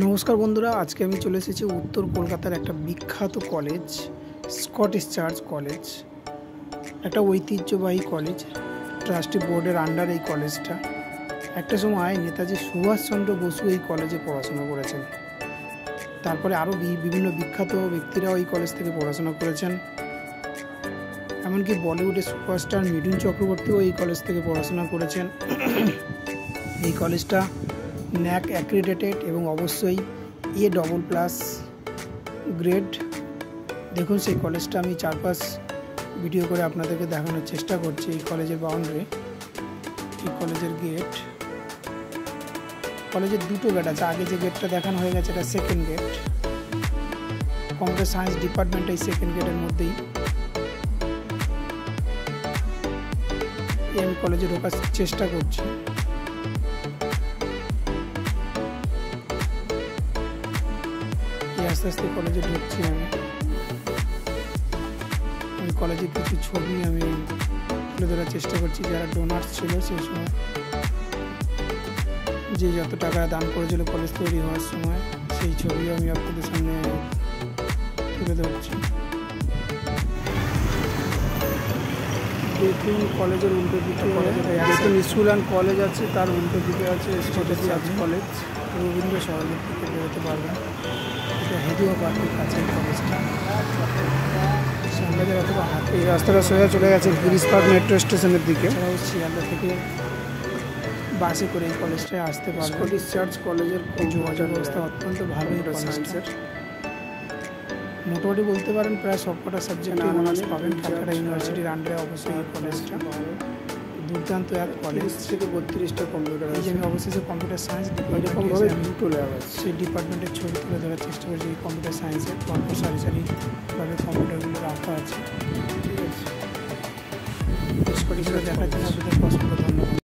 নমস্কার বন্ধুরা, আজকে আমি চলে এসেছি উত্তর কলকাতার একটা বিখ্যাত কলেজ, স্কটিশ চার্চ কলেজ। একটা ঐতিহ্যবাহী কলেজ, ট্রাস্টি বোর্ডের আন্ডার এই কলেজটা। একটা সময় নেতাজি সুভাষচন্দ্র বসু এই কলেজে পড়াশোনা করেছেন। তারপরে আরও বিভিন্ন বিখ্যাত ব্যক্তিরাও এই কলেজ থেকে পড়াশোনা করেছেন। এমনকি বলিউডের সুপারস্টার মিঠুন চক্রবর্তীও এই কলেজ থেকে পড়াশোনা করেছেন। এই কলেজটা ন্যাক অ্যাক্রিডিটেড এবং অবশ্যই A++ গ্রেড। দেখুন সেই কলেজটা আমি চারপাশ ভিডিও করে আপনাদেরকে দেখানোর চেষ্টা করছি। এই কলেজের বাউন্ডারি, এই কলেজের গেট। কলেজের দুটো গেট আছে, আগে যে গেটটা দেখানো হয়ে গেছে এটা second gate. Computer science department এই সেকেন্ড গেটের মধ্যেই। আমি কলেজে ঢোকার চেষ্টা করছি। আস্তে আস্তে কলেজে ঢুকছি। আমি কলেজের কিছু ছবি আমি তুলে ধরার চেষ্টা করছি, যারা ডোনার্স ছিল সেই সময়, যে যত টাকা দান করেছিল কলেজ তৈরি হওয়ার সময়, সেই ছবিও আমি আপনাদের সামনে তুলে ধরছি। দেখুন কলেজের উল্টো দিকে দেখুন স্কুল অ্যান্ড কলেজ আছে, তার উল্টো দিকে আছে Scottish church college. Rabindra Sarobar থেকে বেরোতে পারবেন। এটা হেদুয়া পার্কের কাছে কলেজটা। সামনে অথবা হাতে এই রাস্তাটা সোজা চলে গেছে গিরিশ পার্ক মেট্রো স্টেশনের দিকে। এছাড়াও শিয়ালদা থেকে বাসে করে এই কলেজটায় আসতে পারবে। স্কটিশ চার্চ কলেজের যোগাযোগ ব্যবস্থা অত্যন্ত ভালো। সায়েন্সের মোটামুটি বলতে পারেন প্রায় সবকটা সাবজেক্টে অনার্স পাবেন। ক্যালকাটা ইউনিভার্সিটির আন্ডারে অবশ্যই এই কলেজটা। দুর্দান্ত এক কলেজ। থেকে 32টা কম্পিউটার আছে। আমি অবশেষে কম্পিউটার সায়েন্স এরকমভাবে দুটো ল্যাব আছে, সেই ডিপার্টমেন্টের ছবি তুলে ধরার চেষ্টা করছি। এই কম্পিউটার সায়েন্সের পরপর সারি সারিভাবে কম্পিউটারগুলো রাখা আছে। ঠিক আছে, স্কটিশটা দেখার জন্য আপনাদের অসংখ্য ধন্যবাদ।